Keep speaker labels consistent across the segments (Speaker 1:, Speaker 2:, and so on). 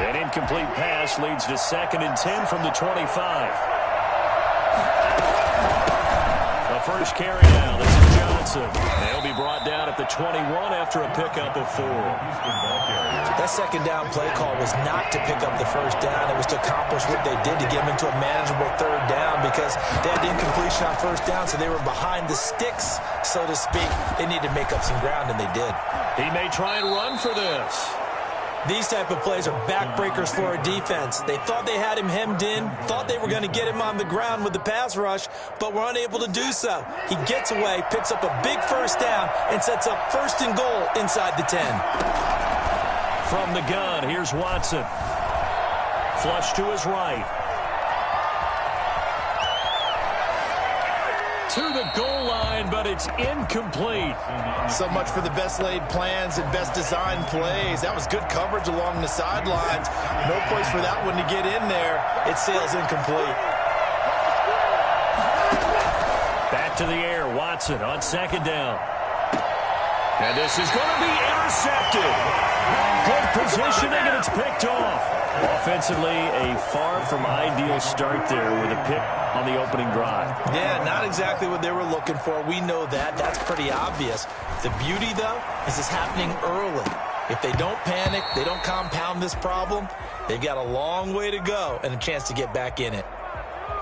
Speaker 1: An incomplete pass leads to 2nd and 10 from the 25. The first carry now. This is Johnson. They'll be brought down at the 21 after a pickup of 4.
Speaker 2: That second down play call was not to pick up the first down. It was to accomplish what they did to get them into a manageable 3rd down because they had incompletion on 1st down, so they were behind the sticks, so to speak. They needed to make up some ground, and they did.
Speaker 1: He may try and run for this.
Speaker 2: These type of plays are backbreakers for a defense. They thought they had him hemmed in, thought they were going to get him on the ground with the pass rush, but were unable to do so. He gets away, picks up a big first down, and sets up 1st and goal inside the 10.
Speaker 1: From the gun, here's Watson. Flush to his right. To the goal line, but it's incomplete.
Speaker 2: So much for the best laid plans and best designed plays. That was good coverage along the sidelines. No place for that one to get in there. It sails incomplete.
Speaker 1: Back to the air, Watson on 2nd down. And this is going to be intercepted. Good positioning, and it's picked off. Offensively, a far from ideal start there with a pick on the opening drive.
Speaker 2: Yeah, not exactly what they were looking for. We know that. That's pretty obvious. The beauty, though, is it's happening early. If they don't panic, they don't compound this problem, they've got a long way to go and a chance to get back in it.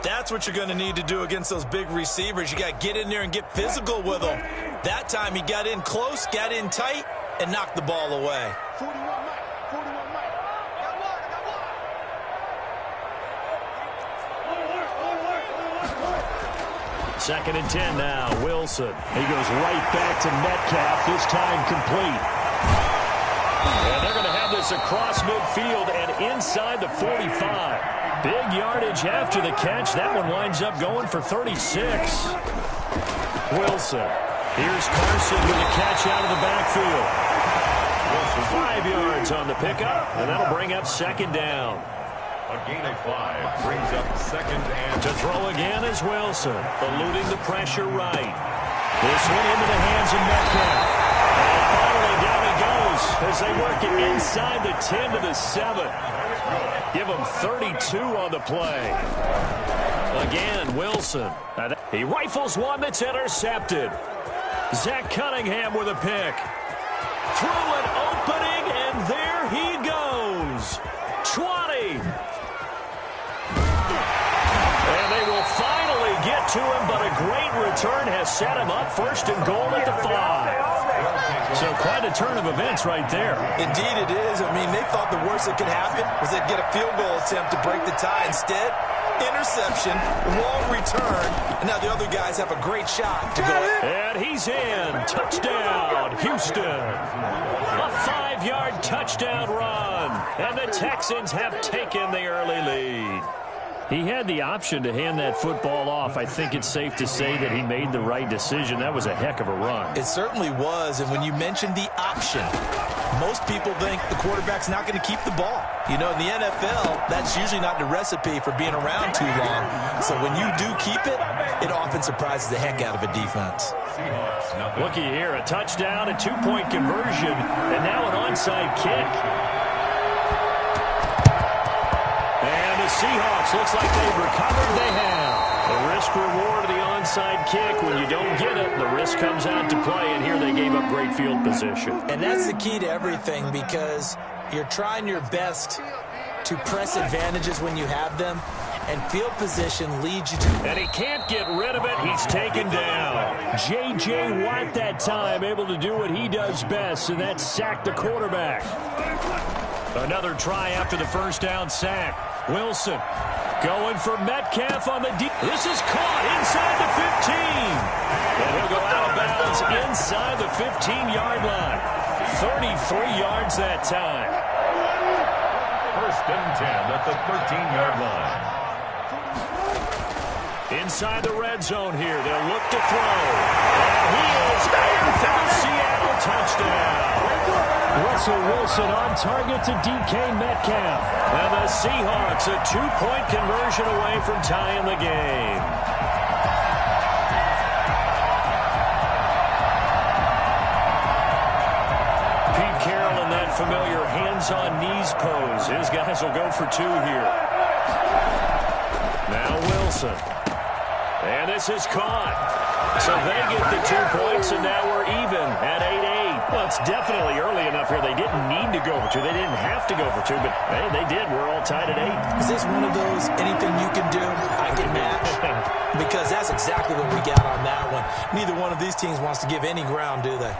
Speaker 2: That's what you're going to need to do against those big receivers. You got to get in there and get physical with them. That time he got in close, got in tight, and knocked the ball away.
Speaker 1: 2nd and 10 now. Wilson. He goes right back to Metcalf, this time complete. And they're going to have this across midfield and inside the 45. Big yardage after the catch. That one winds up going for 36. Wilson. Here's Carson with a catch out of the backfield. 5 yards on the pickup, and that'll bring up 2nd down.
Speaker 3: A gain of 5 brings up 2nd and...
Speaker 1: To throw again is Wilson, eluding the pressure right. This one into the hands of Metcalf. And finally down he goes as they work it inside the 10 to the 7. Give him 32 on the play. Again, Wilson. He rifles one that's intercepted. Zach Cunningham with a pick. Through an opening, and there he goes. 20. And they will finally get to him, but a great return has set him up 1st and goal at the 5. So quite a turn of events right there.
Speaker 2: Indeed it is. I mean, they thought the worst that could happen was they'd get a field goal attempt to break the tie. Instead, interception, long return, and now the other guys have a great shot to go.
Speaker 1: And he's in. Touchdown, Houston. A 5-yard touchdown run. And the Texans have taken the early lead. He had the option to hand that football off. I think it's safe to say that he made the right decision. That was a heck of a run.
Speaker 2: It certainly was, and when you mentioned the option, most people think the quarterback's not going to keep the ball. You know, in the NFL, that's usually not the recipe for being around too long. So when you do keep it, it often surprises the heck out of a defense.
Speaker 1: Looky here, a touchdown, a 2-point conversion, and now an onside kick. Seahawks looks like they've recovered. They have. The risk-reward of the onside kick. When you don't get it, the risk comes out to play, and here they gave up great field position.
Speaker 2: And that's the key to everything, because you're trying your best to press advantages when you have them, and field position leads you to...
Speaker 1: And he can't get rid of it. He's taken down. J.J. Watt that time able to do what he does best, and that's sack the quarterback. Another try after the first down sack. Wilson going for Metcalf on the deep. This is caught inside the 15. And he'll go out of bounds inside the 15-yard line. 33 yards that time.
Speaker 3: 1st and 10 at the 13-yard line.
Speaker 1: Inside the red zone here. They'll look to throw. And he is there for the Seattle touchdown. Russell Wilson on target to DK Metcalf. And the Seahawks a 2-point conversion away from tying the game. Pete Carroll in that familiar hand hands-on-knees pose. His guys will go for 2 here. Now Wilson. And this is caught. So they get the 2 points, and now we're even at 8-8. Well, it's definitely early enough here. They didn't need to go for 2. They didn't have to go for 2, but, hey, they did. We're all tied at 8.
Speaker 2: Is this one of those anything you can do, I can match? Because that's exactly what we got on that one. Neither one of these teams wants to give any ground, do they?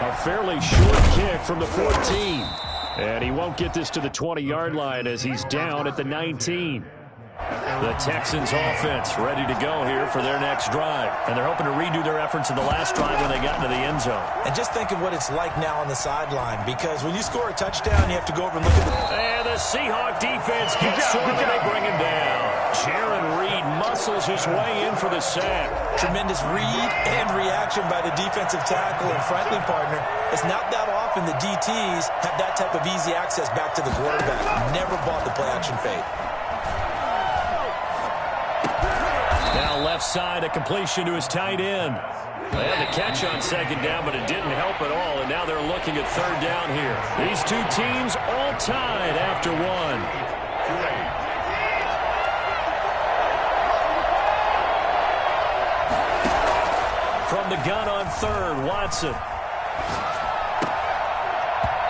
Speaker 1: A fairly short kick from the 14. And he won't get this to the 20-yard line as he's down at the 19. The Texans offense ready to go here for their next drive. And they're hoping to redo their efforts in the last drive when they got into the end zone.
Speaker 2: And just think of what it's like now on the sideline, because when you score a touchdown, you have to go over and look at the...
Speaker 1: And the Seahawk defense gets to him and they bring him down. Jaron Reed muscles his way in for the sack.
Speaker 2: Tremendous read and reaction by the defensive tackle. And frankly, partner, it's not that often the DTs have that type of easy access back to the quarterback. Never bought the play-action fade.
Speaker 1: Now left side, a completion to his tight end. They had the catch on second down, but it didn't help at all, and now they're looking at third down here. These two teams all tied after 1. From the gun on third, Watson.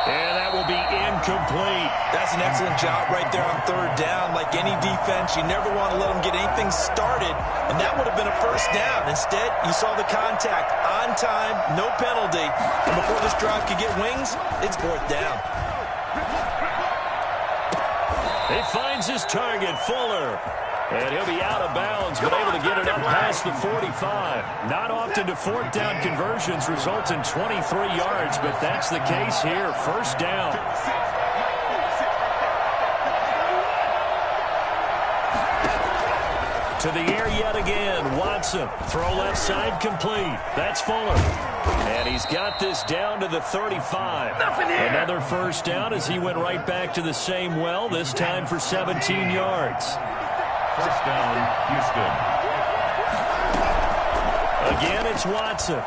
Speaker 1: And that will be incomplete.
Speaker 2: That's an excellent job right there on third down. Like any defense, you never want to let them get anything started, and that would have been a first down. Instead, you saw the contact on time, no penalty, and before this drive could get wings, it's fourth down.
Speaker 1: He finds his target, Fuller. And he'll be out of bounds, but able to get it up past the 45. Not often do fourth down conversions result in 23 yards, but that's the case here. First down. To the air yet again. Watson. Throw left side complete. That's Fuller. And he's got this down to the 35. Another first down as he went right back to the same well, this time for 17 yards.
Speaker 3: First down, Houston.
Speaker 1: Again, it's Watson.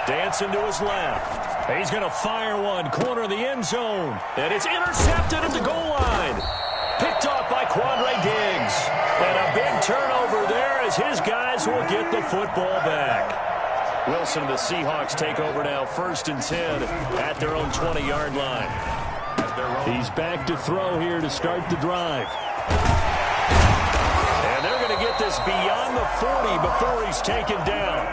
Speaker 1: Dancing to his left. He's going to fire one, corner of the end zone. And it's intercepted at the goal line. Picked off by Quandre Diggs. And a big turnover there as his guys will get the football back. Wilson and the Seahawks take over now, 1st and 10 at their own 20-yard line. He's back to throw here to start the drive. And they're going to get this beyond the 40 before he's taken down.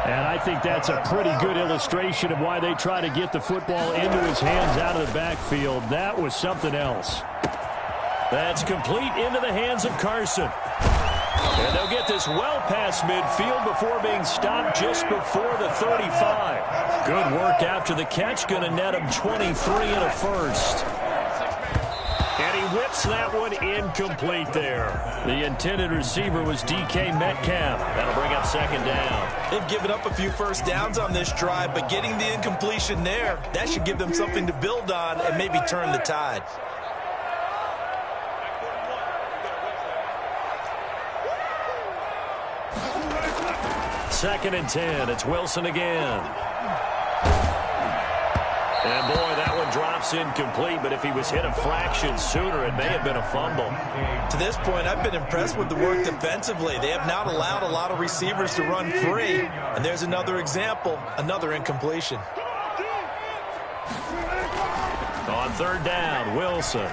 Speaker 1: And I think that's a pretty good illustration of why they try to get the football into his hands out of the backfield. That was something else. That's complete into the hands of Carson. And they'll get this well past midfield before being stopped just before the 35. Good work after the catch. Going to net him 23 and a first. And he whips that one incomplete there. The intended receiver was DK Metcalf. That'll bring up second down.
Speaker 2: They've given up a few first downs on this drive, but getting the incompletion there, that should give them something to build on and maybe turn the tide.
Speaker 1: Second and 10. It's Wilson again. And, boy, that one drops incomplete, but if he was hit a fraction sooner, it may have been a fumble.
Speaker 2: To this point, I've been impressed with the work defensively. They have not allowed a lot of receivers to run free. And there's another example, another incompletion.
Speaker 1: On third down, Wilson.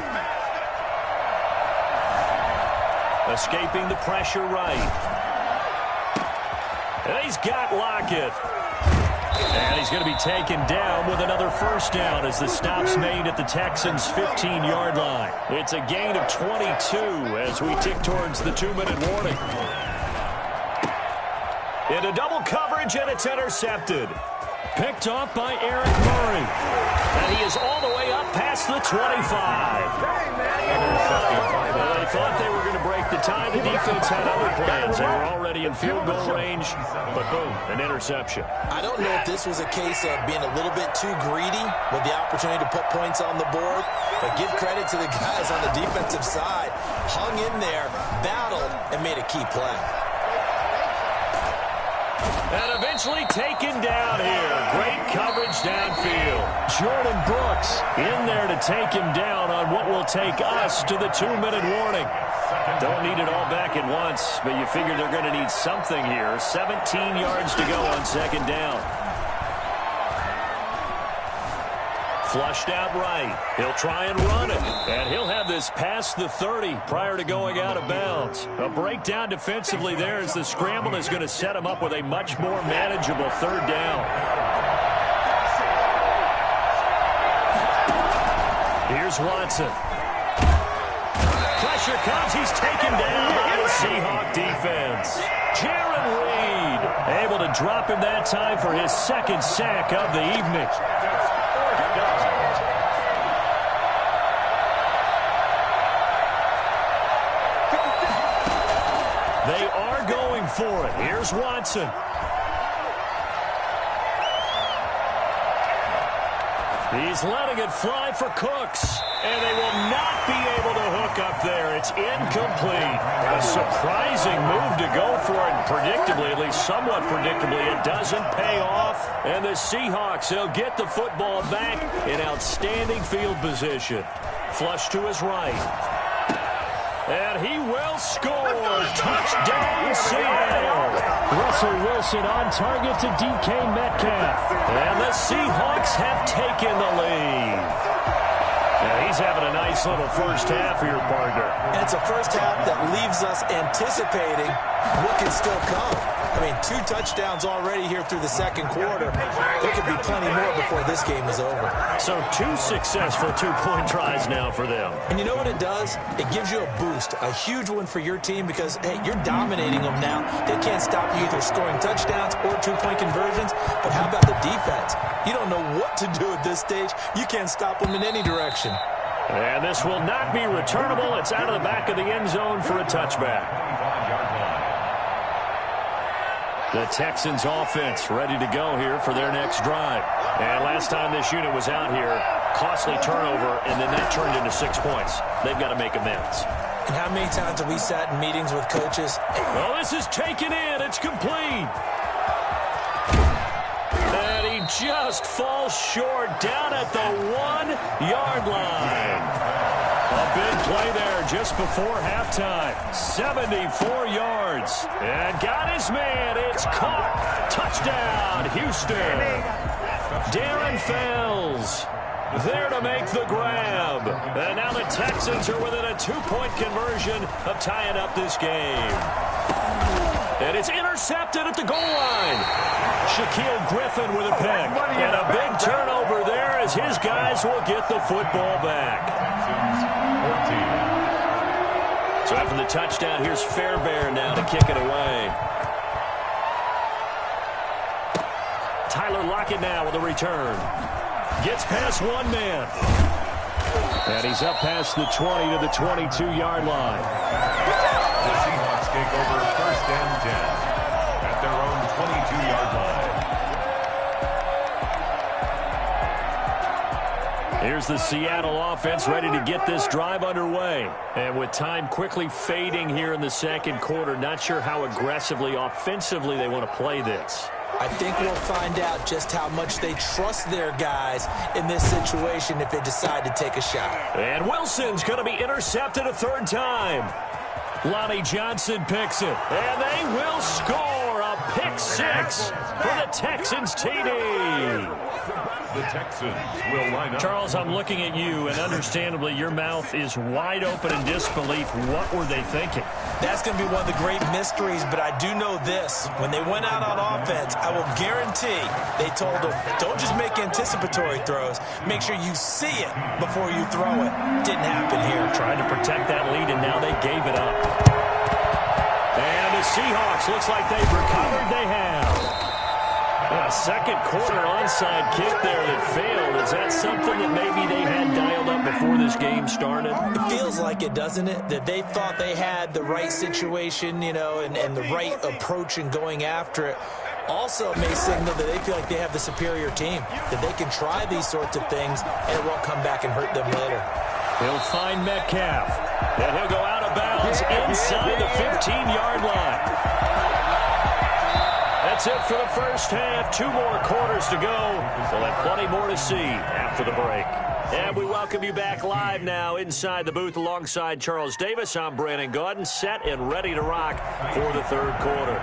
Speaker 1: Escaping the pressure right. And he's got Lockett. And he's going to be taken down with another first down as the stop's made at the Texans' 15-yard line. It's a gain of 22 as we tick towards the 2-minute warning. Into double coverage, and it's intercepted. Picked off by Eric Murray. And he is all the way up past the 25. Well, they thought they were going to break the tie. The defense had other plans. They were already in field goal range, but boom, an interception.
Speaker 2: I don't know if this was a case of being a little bit too greedy with the opportunity to put points on the board, but give credit to the guys on the defensive side. Hung in there, battled, and made a key play.
Speaker 1: And eventually taken down here. Great coverage downfield. Jordan Brooks in there to take him down on what will take us to the 2-minute warning. Don't need it all back at once, but you figure they're going to need something here. 17 yards to go on second down. Flushed out right. He'll try and run it. And he'll have this past the 30 prior to going out of bounds. A breakdown defensively there as the scramble is going to set him up with a much more manageable third down. Here's Watson. Pressure comes. He's taken down by the Seahawk defense. Jaron Reed able to drop him that time for his second sack of the evening. They are going for it. Here's Watson. He's letting it fly for Cooks. And they will not be able to hook up there. It's incomplete. A surprising move to go for it. And predictably, at least somewhat predictably, it doesn't pay off. And the Seahawks, they'll get the football back in outstanding field position. Flush to his right. And he will score. Touchdown, Seattle. Russell Wilson on target to DK Metcalf. And the Seahawks have taken the lead. Yeah, he's having a nice little first half here, partner.
Speaker 2: And it's a first half that leaves us anticipating what can still come. I mean, 2 touchdowns already here through the second quarter. There could be plenty more before this game is over.
Speaker 1: So 2 successful 2-point tries now for them.
Speaker 2: And you know what it does? It gives you a boost, a huge one for your team because, hey, you're dominating them now. They can't stop you either scoring touchdowns or 2-point conversions. But how about the defense? You don't know what to do at this stage. You can't stop them in any direction.
Speaker 1: And this will not be returnable. It's out of the back of the end zone for a touchback. The Texans offense ready to go here for their next drive. And last time this unit was out here, costly turnover, and then that turned into 6 points. They've got to make amends.
Speaker 2: And how many times have we sat in meetings with coaches?
Speaker 1: Well, this is taken in. It's complete. And he just falls short down at the 1-yard line. A big play there just before halftime. 74 yards. And got his man. It's caught. Touchdown, Houston. Darren Fells there to make the grab. And now the Texans are within a 2-point conversion of tying up this game. And it's intercepted at the goal line. Shaquille Griffin with a pick. And a big turnover there as his guys will get the football back. So after the touchdown, here's Fairbairn now to kick it away. Tyler Lockett now with a return. Gets past one man. And he's up past the 20 to the 22-yard line.
Speaker 3: The Seahawks take over 1st and 10 at their own 22-yard line.
Speaker 1: Here's the Seattle offense ready to get this drive underway. And with time quickly fading here in the second quarter, not sure how aggressively, offensively they want to play this.
Speaker 2: I think we'll find out just how much they trust their guys in this situation if they decide to take a shot.
Speaker 1: And Wilson's going to be intercepted a 3rd time. Lonnie Johnson picks it. And they will score a pick 6 for the Texans TD.
Speaker 3: The Texans will line up.
Speaker 1: Charles, I'm looking at you, and understandably, your mouth is wide open in disbelief. What were they thinking?
Speaker 2: That's going to be one of the great mysteries, but I do know this. When they went out on offense, I will guarantee they told them, don't just make anticipatory throws. Make sure you see it before you throw it. Didn't happen here.
Speaker 1: Tried to protect that lead, and now they gave it up. And the Seahawks, looks like they've recovered. They have. A second quarter onside kick there that failed. Is that something that maybe they had dialed up before this game started?
Speaker 2: It feels like it, doesn't it? That they thought they had the right situation, you know, and the right approach in going after it. Also, it may signal that they feel like they have the superior team, that they can try these sorts of things, and it won't come back and hurt them later.
Speaker 1: He'll find Metcalf, and he'll go out of bounds inside the 15-yard line. That's That's it for the first half. 2 more quarters to go. We'll have plenty more to see after the break. And we welcome you back live now inside the booth alongside Charles Davis. I'm Brandon Gaudin, set and ready to rock for the third quarter.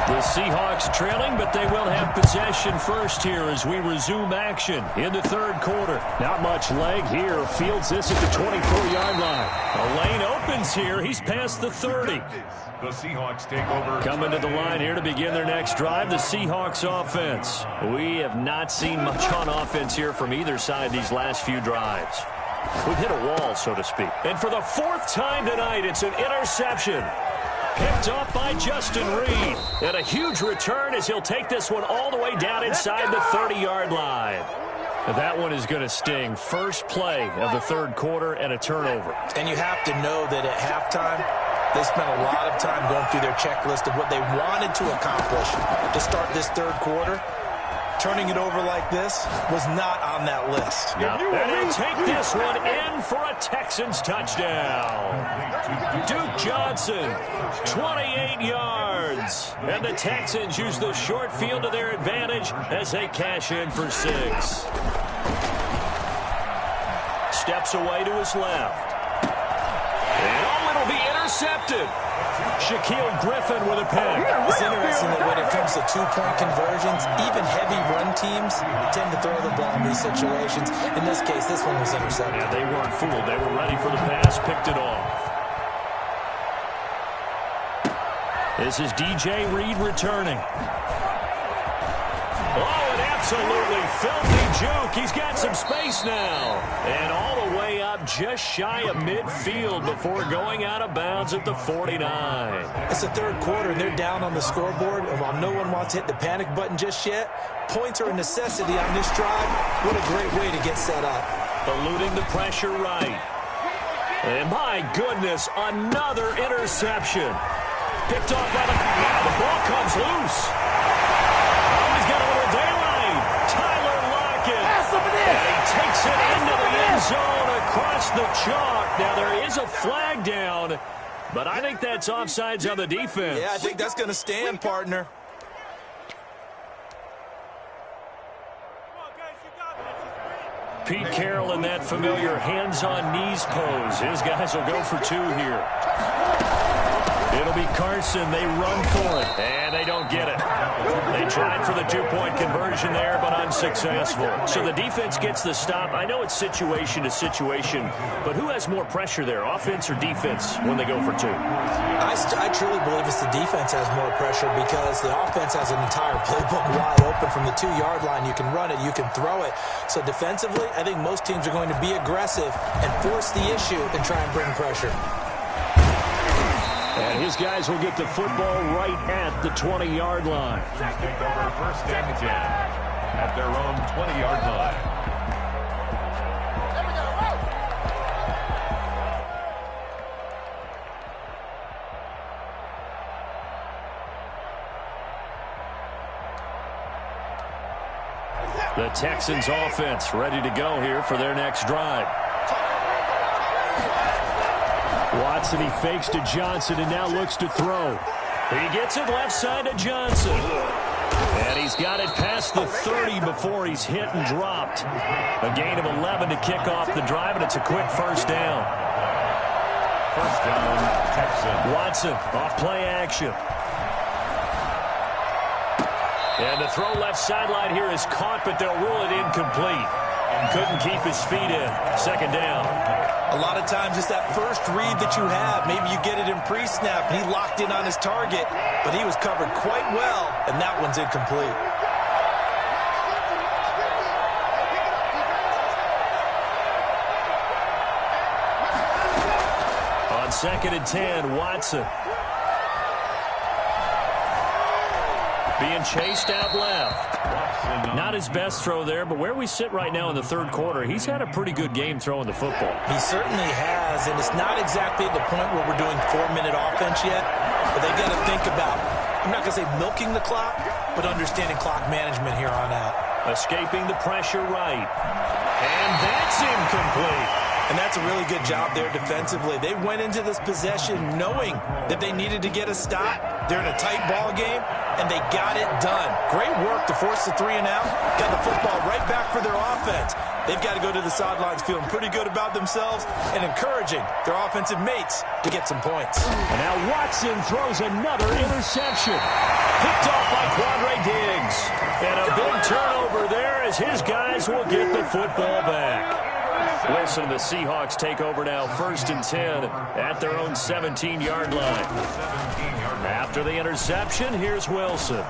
Speaker 1: The Seahawks trailing, but they will have possession first here as we resume action in the third quarter. Not much leg here. Fields this at the 24-yard line. A lane opens here. He's past the 30.
Speaker 3: The Seahawks take over.
Speaker 1: Coming to the line here to begin their next drive, the Seahawks offense. We have not seen much on offense here from either side these last few drives. We've hit a wall, so to speak. And for the 4th time tonight, it's an interception. Picked off by Justin Reed. And a huge return as he'll take this one all the way down inside the 30-yard line. That one is going to sting. First play of the third quarter and a turnover.
Speaker 2: And you have to know that at halftime, they spent a lot of time going through their checklist of what they wanted to accomplish to start this third quarter. Turning it over like this was not on that list.
Speaker 1: And he'll take this one in for a Texans touchdown. Duke Johnson, 28 yards. And the Texans use the short field to their advantage as they cash in for 6. Steps away to his left. And it'll be intercepted. Shaquille Griffin with a pick.
Speaker 2: It's interesting that when it comes to two-point conversions, even heavy run teams tend to throw the ball in these situations. In this case, this one was intercepted.
Speaker 1: Yeah, they weren't fooled. They were ready for the pass, picked it off. This is DJ Reed returning. Oh, an absolutely filthy juke. He's got some space now. And all the way up just shy of midfield before going out of bounds at the 49.
Speaker 2: It's the third quarter, and they're down on the scoreboard. And while no one wants to hit the panic button just yet, points are a necessity on this drive. What a great way to get set up.
Speaker 1: Eluding the pressure right. And my goodness, another interception. Picked off by the ball comes loose. Oh, he's got a little daylight. Tyler Lockett. And he takes it into the end zone across the chalk. Now, there is a flag down, but I think that's offsides on the defense.
Speaker 2: Yeah, I think that's going to stand, partner.
Speaker 1: Pete Carroll in that familiar hands-on-knees pose. His guys will go for 2 here. It'll be Carson. They run for it, and they don't get it. They tried for the 2-point conversion there, but unsuccessful. So the defense gets the stop. I know it's situation to situation, but who has more pressure there, offense or defense, when they go for 2?
Speaker 2: I truly believe it's the defense has more pressure because the offense has an entire playbook wide open from the 2-yard line. You can run it, you can throw it. So defensively, I think most teams are going to be aggressive and force the issue and try and bring pressure.
Speaker 1: And his guys will get the football right at the 20-yard line.
Speaker 3: Take over first and 10 at their own 20-yard line.
Speaker 1: The Texans offense ready to go here for their next drive. Watson, he fakes to Johnson and now looks to throw. He gets it left side to Johnson. And he's got it past the 30 before he's hit and dropped. A gain of 11 to kick off the drive, and it's a quick first down.
Speaker 3: First down, Texans.
Speaker 1: Watson off play action. And the throw left sideline here is caught, but they'll rule it incomplete. Couldn't keep his feet in. Second down.
Speaker 2: A lot of times it's that first read that you have. Maybe you get it in pre-snap, and he locked in on his target, but he was covered quite well, and that one's incomplete.
Speaker 1: On 2nd and 10, Watson. Being chased out left. Not his best throw there, but where we sit right now in the third quarter, he's had a pretty good game throwing the football.
Speaker 2: He certainly has, and it's not exactly at the point where we're doing 4-minute offense yet, but they've got to think about, I'm not going to say milking the clock, but understanding clock management here on out.
Speaker 1: Escaping the pressure right. And that's incomplete.
Speaker 2: And that's a really good job there defensively. They went into this possession knowing that they needed to get a stop. They're in a tight ball game, and they got it done. Great work to force the 3 and out. Got the football right back for their offense. They've got to go to the sidelines feeling pretty good about themselves and encouraging their offensive mates to get some points.
Speaker 1: And now Watson throws another interception. Picked off by Quandre Diggs. And a big turnover there as his guys will get the football back. Wilson and the Seahawks take over now, 1st and 10 at their own 17-yard line. After the interception, here's Wilson.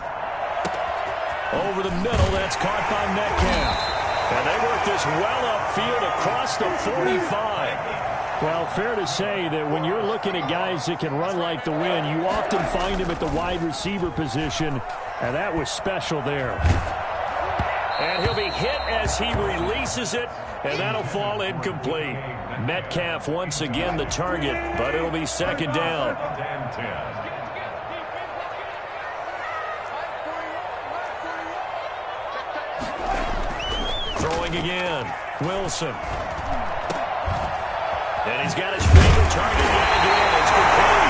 Speaker 1: Over the middle, that's caught by Metcalf. And they work this well upfield across the 45. Well, fair to say that when you're looking at guys that can run like the wind, you often find them at the wide receiver position, and that was special there. And he'll be hit as he releases it, and that'll fall incomplete. Metcalf once again the target, but it'll be 2nd down. Throwing again, Wilson. And he's got his favorite target yet again. It's complete.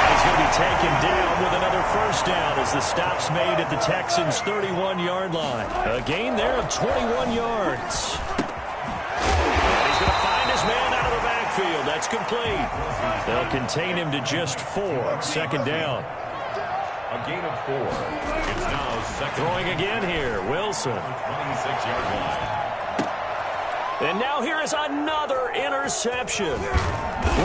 Speaker 1: And he's going to be taken down with another 1st down as the stop's made at the Texans' 31-yard line. A gain there of 21 yards. And he's going to find his man out of the backfield. That's complete. They'll contain him to just 4. 2nd down.
Speaker 3: A gain of 4. It's now 2nd.
Speaker 1: Throwing again here, Wilson.
Speaker 3: 26-yard line.
Speaker 1: And now here is another interception.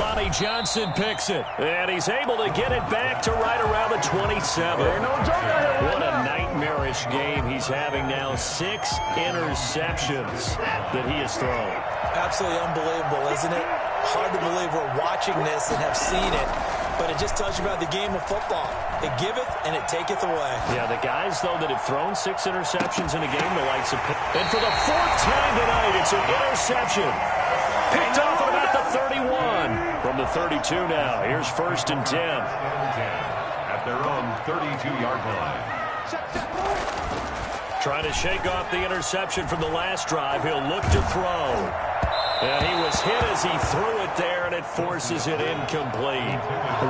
Speaker 1: Lonnie Johnson picks it. And he's able to get it back to right around the 27. What a nightmarish game he's having now. 6 interceptions that he has thrown.
Speaker 2: Absolutely unbelievable, isn't it? Hard to believe we're watching this and have seen it. But it just tells you about the game of football. It giveth and it taketh away.
Speaker 1: Yeah, the guys, though, that have thrown 6 interceptions in a game, the likes of... And for the 4th time tonight, it's an interception. Picked off at about the 31. From the 32 now, here's 1st and 10.
Speaker 3: At their own 32-yard line.
Speaker 1: Trying to shake off the interception from the last drive. He'll look to throw. And he was hit as he threw it there, and it forces it incomplete.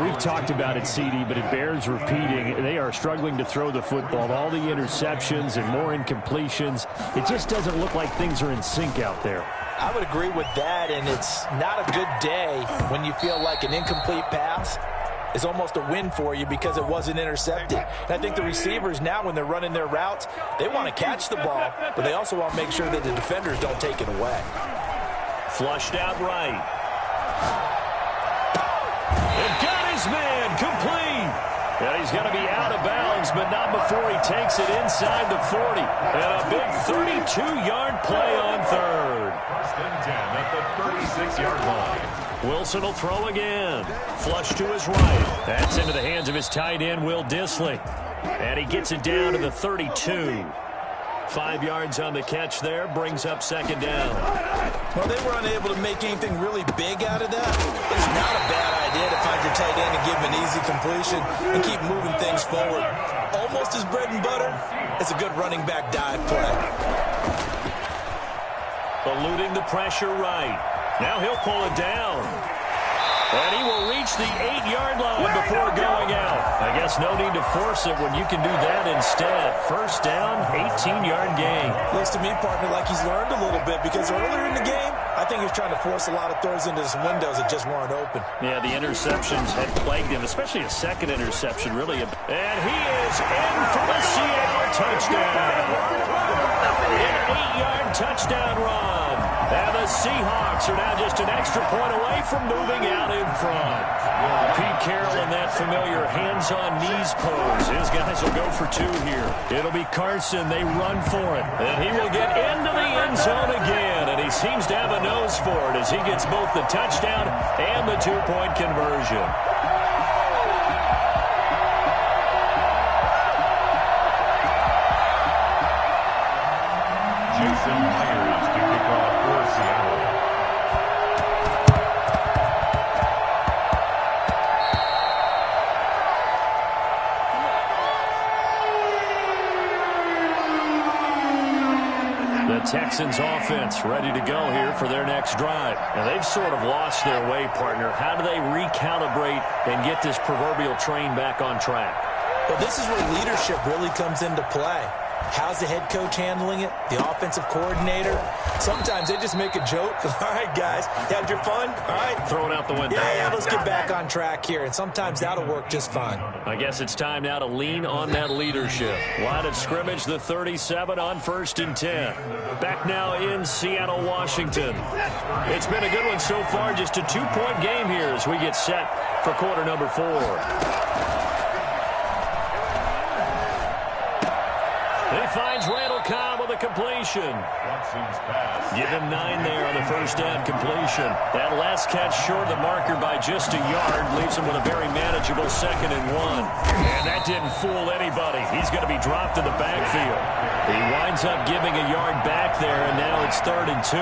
Speaker 1: We've talked about it, CD, but it bears repeating. They are struggling to throw the football. All the interceptions and more incompletions. It just doesn't look like things are in sync out there.
Speaker 2: I would agree with that, and it's not a good day when you feel like an incomplete pass is almost a win for you because it wasn't intercepted. And I think the receivers now, when they're running their routes, they want to catch the ball, but they also want to make sure that the defenders don't take it away.
Speaker 1: Flushed out right. And got his man complete. And he's going to be out of bounds, but not before he takes it inside the 40. And a big 32-yard play on 3rd.
Speaker 3: 1st and 10 at the 36-yard line.
Speaker 1: Wilson will throw again. Flush to his right. That's into the hands of his tight end, Will Dissly. And he gets it down to the 32. 5 yards on the catch there, brings up 2nd down.
Speaker 2: Well, they were unable to make anything really big out of that. It's not a bad idea to find your tight end and give him an easy completion and keep moving things forward. Almost as bread and butter, it's a good running back dive play.
Speaker 1: Eluding the pressure right. Now he'll pull it down. And he will reach the 8-yard line before going out. I guess no need to force it when you can do that instead. 1st down, 18-yard gain.
Speaker 2: Looks to me, partner, like he's learned a little bit because earlier in the game, I think he was trying to force a lot of throws into some windows that just weren't open.
Speaker 1: Yeah, the interceptions had plagued him, especially a 2nd interception, really. And he is in for the Seattle touchdown. An 8-yard touchdown run. And the Seahawks are now just an extra point away from moving out in front. Pete Carroll in that familiar hands-on-knees pose. His guys will go for 2 here. It'll be Carson. They run for it. And he will get into the end zone again. And he seems to have a nose for it as he gets both the touchdown and the 2-point conversion.
Speaker 3: Jason Myers to kick off for Seattle.
Speaker 1: Texans offense ready to go here for their next drive. Now, they've sort of lost their way, partner. How do they recalibrate and get this proverbial train back on track?
Speaker 2: Well, this is where leadership really comes into play. How's the head coach handling it? The offensive coordinator? Sometimes they just make a joke. All right, guys, had your fun? All right.
Speaker 1: Throw it out the window.
Speaker 2: Yeah, let's get back on track here. And sometimes that'll work just fine.
Speaker 1: I guess it's time now to lean on that leadership. Line of scrimmage, the 37 on 1st and 10. Back now in Seattle, Washington. It's been a good one so far. Just a 2-point game here as we get set for quarter number 4. He finds Randall Cobb with a completion. Give him 9 there on the first down completion. That last catch short of the marker by just a yard leaves him with a very manageable 2nd and 1. And that didn't fool anybody. He's going to be dropped in the backfield. He winds up giving a yard back there, and now it's 3rd and 2.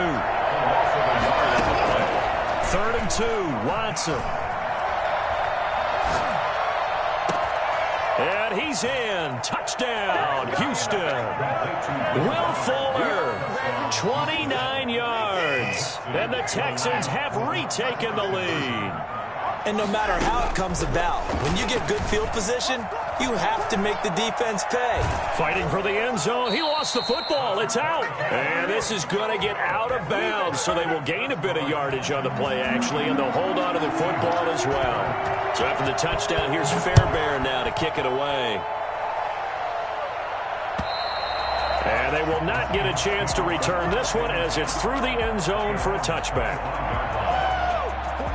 Speaker 1: 3rd and 2, Watson. And he's in. Touchdown, Houston. Will Fuller, 29 yards. And the Texans have retaken the lead.
Speaker 2: And no matter how it comes about, when you get good field position, you have to make the defense pay.
Speaker 1: Fighting for the end zone. He lost the football. It's out. And this is going to get out of bounds, so they will gain a bit of yardage on the play, actually, and they'll hold on to the football as well. So after the touchdown, here's Fairbairn now to kick it away. And they will not get a chance to return this one as it's through the end zone for a touchback.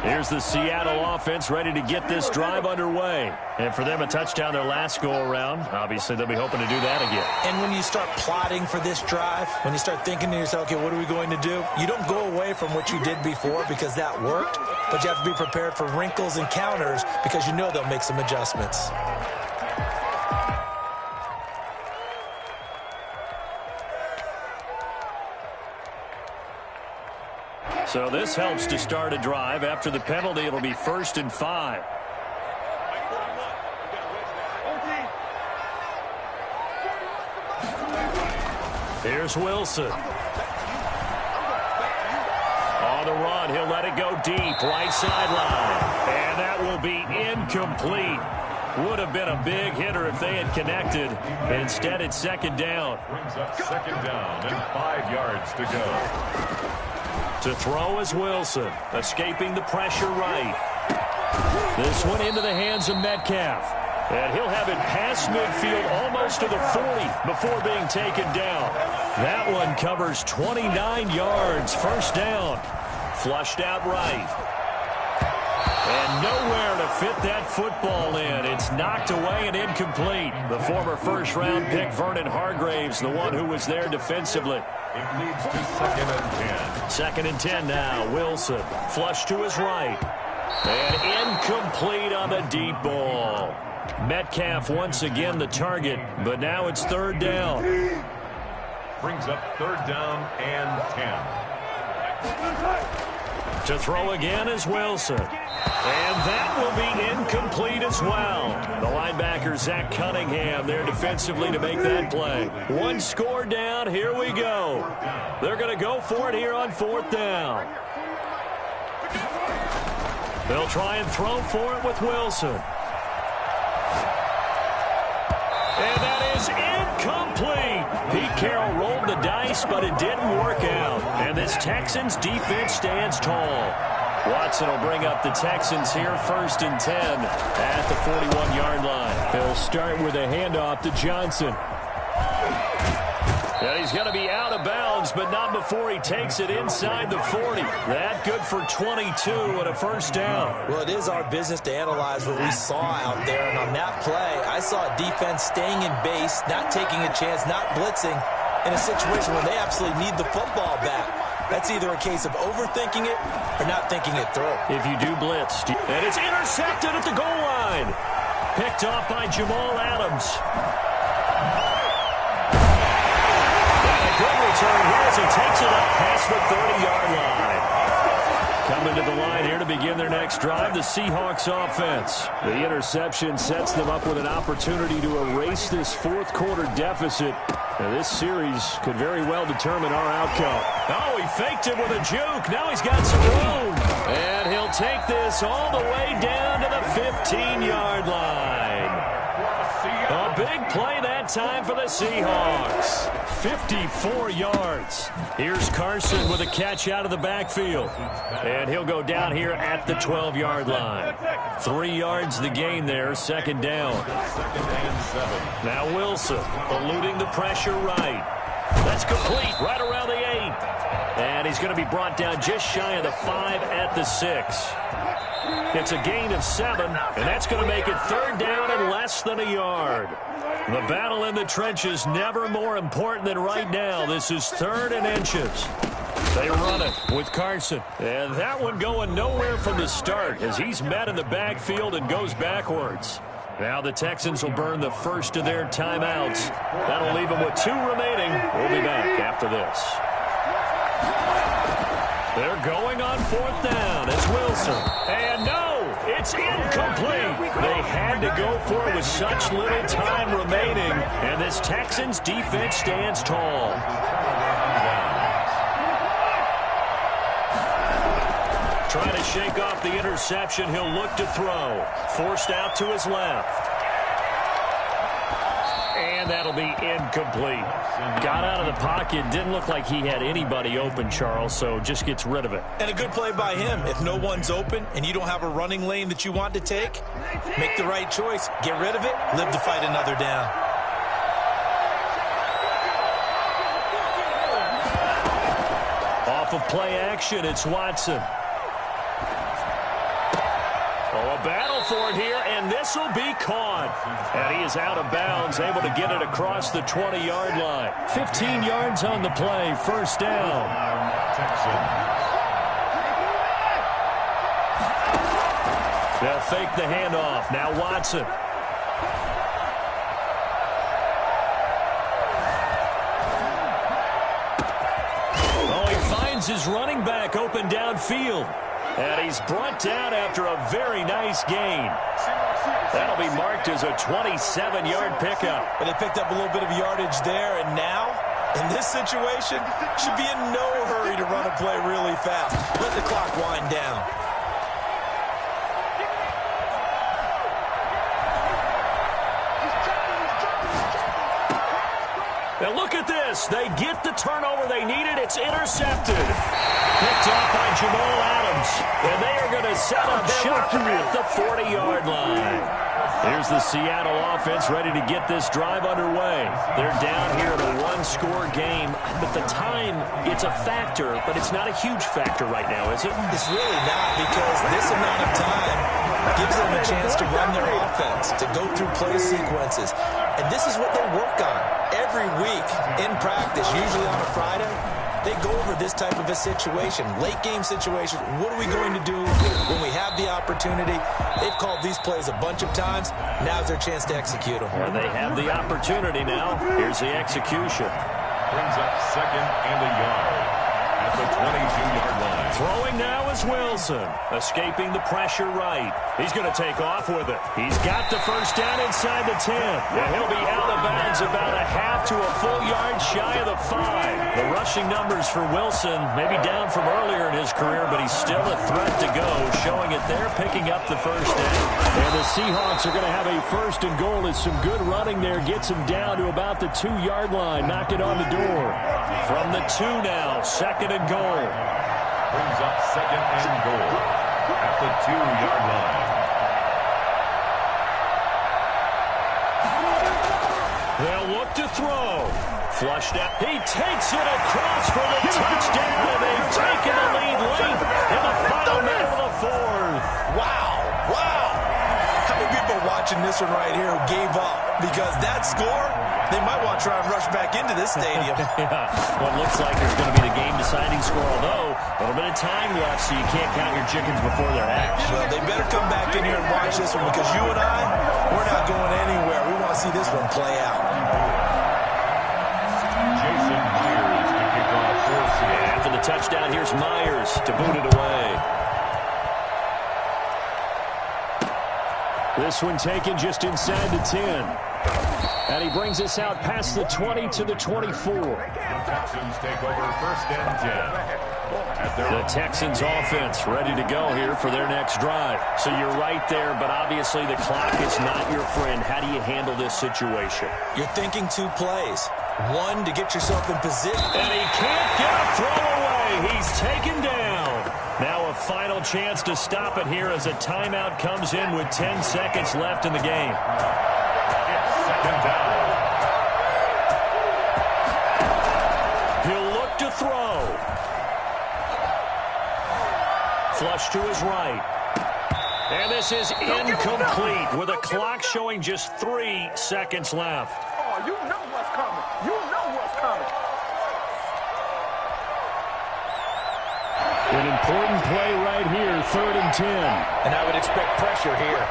Speaker 1: Here's the Seattle offense ready to get this drive underway. And for them, a touchdown their last go-around. Obviously, they'll be hoping to do that again.
Speaker 2: And when you start plotting for this drive, when you start thinking to yourself, okay, what are we going to do? You don't go away from what you did before because that worked, but you have to be prepared for wrinkles and counters because you know they'll make some adjustments.
Speaker 1: So this helps to start a drive. After the penalty, it'll be 1st and 5. Here's Wilson. On the run, he'll let it go deep, right sideline. And that will be incomplete. Would have been a big hitter if they had connected. Instead, it's 2nd down.
Speaker 3: Brings up 2nd down and 5 yards to go.
Speaker 1: To throw is Wilson, escaping the pressure right. This one into the hands of Metcalf. And he'll have it past midfield almost to the 40 before being taken down. That one covers 29 yards, 1st down. Flushed out right. And nowhere to fit that football in. It's knocked away and incomplete. The former 1st-round pick, Vernon Hargraves, the one who was there defensively.
Speaker 3: It leads to 2nd and 10.
Speaker 1: 2nd and 10 now. Wilson flush to his right. And incomplete on the deep ball. Metcalf once again the target, but now it's 3rd down.
Speaker 3: Brings up 3rd down and 10.
Speaker 1: To throw again is Wilson. And that will be incomplete as well. The linebacker, Zach Cunningham, there defensively to make that play. One score down. Here we go. They're going to go for it here on 4th down. They'll try and throw for it with Wilson. And that is incomplete. Pete Carroll rolled the dice, but it didn't work out. And this Texans defense stands tall. Watson will bring up the Texans here, 1st and 10 at the 41-yard line. They'll start with a handoff to Johnson. And he's going to be out of bounds, but not before he takes it inside the 40. That good for 22 and a 1st down.
Speaker 2: Well, it is our business to analyze what we saw out there. And on that play, I saw a defense staying in base, not taking a chance, not blitzing in a situation where they absolutely need the football back. That's either a case of overthinking it or not thinking it through.
Speaker 1: If you do blitz, and it's intercepted at the goal line. Picked off by Jamal Adams. And a good return here as he takes it up past the 30-yard line. Coming to the line here to begin their next drive, the Seahawks offense. The interception sets them up with an opportunity to erase this fourth quarter deficit. Now, this series could very well determine our outcome. Oh, he faked it with a juke. Now he's got some room. And he'll take this all the way down to the 15-yard line. A big play that time for the Seahawks. 54 yards. Here's Carson with a catch out of the backfield. And he'll go down here at the 12-yard line. 3 yards the gain there, second down. Now Wilson eluding the pressure right. That's complete right around the 8. And he's going to be brought down just shy of the 5 at the 6. It's a gain of 7, and that's going to make it third down and less than a yard. The battle in the trenches never more important than right now. This is 3rd and inches. They run it with Carson. And that one going nowhere from the start as he's met in the backfield and goes backwards. Now the Texans will burn the first of their timeouts. That'll leave them with 2 remaining. We'll be back after this. They're going on 4th down. It's Wilson. And no, it's incomplete. They had to go for it with such little time remaining. And this Texans defense stands tall. Trying to shake off the interception. He'll look to throw. Forced out to his left. And that'll be incomplete. Got out of the pocket. Didn't look like he had anybody open, Charles, so just gets rid of it.
Speaker 2: And a good play by him. If no one's open and you don't have a running lane that you want to take, make the right choice. Get rid of it. Live to fight another down.
Speaker 1: Off of play action, it's Watson. Oh, a battle for it here, and this will be caught. And he is out of bounds, able to get it across the 20-yard line. 15 yards on the play, first down. They'll fake the handoff. Now Watson. Oh, he finds his running back open downfield. And he's brought down after a very nice gain. That'll be marked as a 27-yard pickup.
Speaker 2: And they picked up a little bit of yardage there, and now, in this situation, should be in no hurry to run a play really fast. Let the clock wind down.
Speaker 1: Now look at this. They get the turnover they needed. It's intercepted. Picked off by Jamal Adams. And they are going to set up shop at the 40-yard line. Here's the Seattle offense ready to get this drive underway. They're down here in a one-score game. But the time, it's a factor, but it's not a huge factor right now, is it?
Speaker 2: It's really not, because this amount of time gives them a chance to run their offense, to go through play sequences. And this is what they work on every week in practice, usually on a Friday. They go over this type of a situation, late-game situation. What are we going to do when we have the opportunity? They've called these plays a bunch of times. Now's their chance to execute them.
Speaker 1: Well, they have the opportunity now. Here's the execution.
Speaker 3: Brings up 2nd and a yard at the 22-yard line.
Speaker 1: Throwing now is Wilson, escaping the pressure right. He's going to take off with it. He's got the first down inside the 10. And he'll be out of bounds about a half to a full yard shy of the 5. The rushing numbers for Wilson maybe down from earlier in his career, but he's still a threat to go, showing it there, picking up the first down. And the Seahawks are going to have a first and goal as some good running there gets him down to about the 2-yard line. Knock it on the door. From the 2 now, 2nd and goal.
Speaker 3: Brings up 2nd and goal at the 2-yard line.
Speaker 1: They'll look to throw. Flushed out. He takes it across for the touchdown, and they've taken the lead late in the final minute of the 4th.
Speaker 2: Wow. Wow. How many people are watching this one right here who gave up? Because that score, they might want to try and rush back into this stadium.
Speaker 1: Yeah. Well, it looks like there's going to be the game-deciding score, although a little bit of time left, so you can't count your chickens before they're hatched.
Speaker 2: Well, they better come back in here and watch this one, because you and I, we're not going anywhere. We want to see this one play out.
Speaker 3: Jason Myers to kick off for Seattle.
Speaker 1: After the touchdown, here's Myers to boot it away. This one taken just inside the 10. And he brings us out past the 20 to the 24.
Speaker 3: The Texans take over first and 10.
Speaker 1: The Texans offense ready to go here for their next drive. So you're right there, but obviously the clock is not your friend. How do you handle this situation?
Speaker 2: You're thinking 2 plays. One, to get yourself in position.
Speaker 1: And he can't get a throw away. He's taken down. Now a final chance to stop it here as a timeout comes in with 10 seconds left in the game.
Speaker 3: It's second down.
Speaker 1: He'll look to throw. Flush to his right. And this is incomplete with a clock showing just 3 seconds left.
Speaker 4: Oh, you know what's coming. You know what's coming.
Speaker 1: An important play right here, 3rd and 10.
Speaker 2: And I would expect pressure here.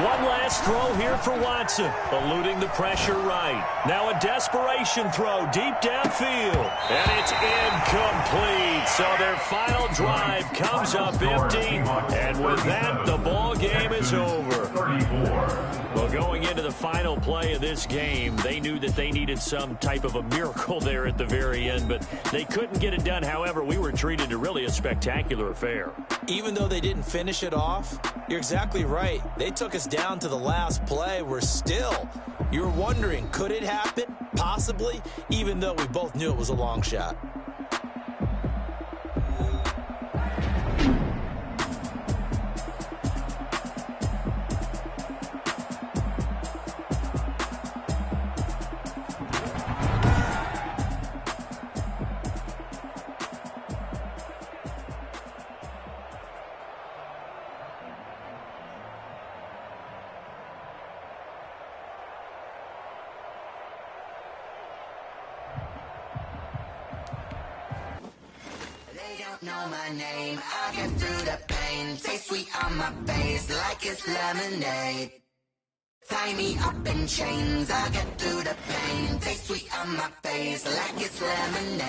Speaker 1: One last throw here for Watson, eluding the pressure right. Now a desperation throw deep downfield, and it's incomplete. So their final drive comes up empty, and with that, the ball game is over. Well, going into the final play of this game, they knew that they needed some type of a miracle there at the very end, but they couldn't get it done. However, we were treated to really a spectacular affair.
Speaker 2: Even though they didn't finish it off, you're exactly right. They took us down to the last play. You're wondering, could it happen? Possibly, even though we both knew it was a long shot.
Speaker 5: Know my name, I get through the pain. Taste sweet on my face like it's lemonade. Tie me up in chains, I get through the pain. Taste sweet on my face like it's lemonade.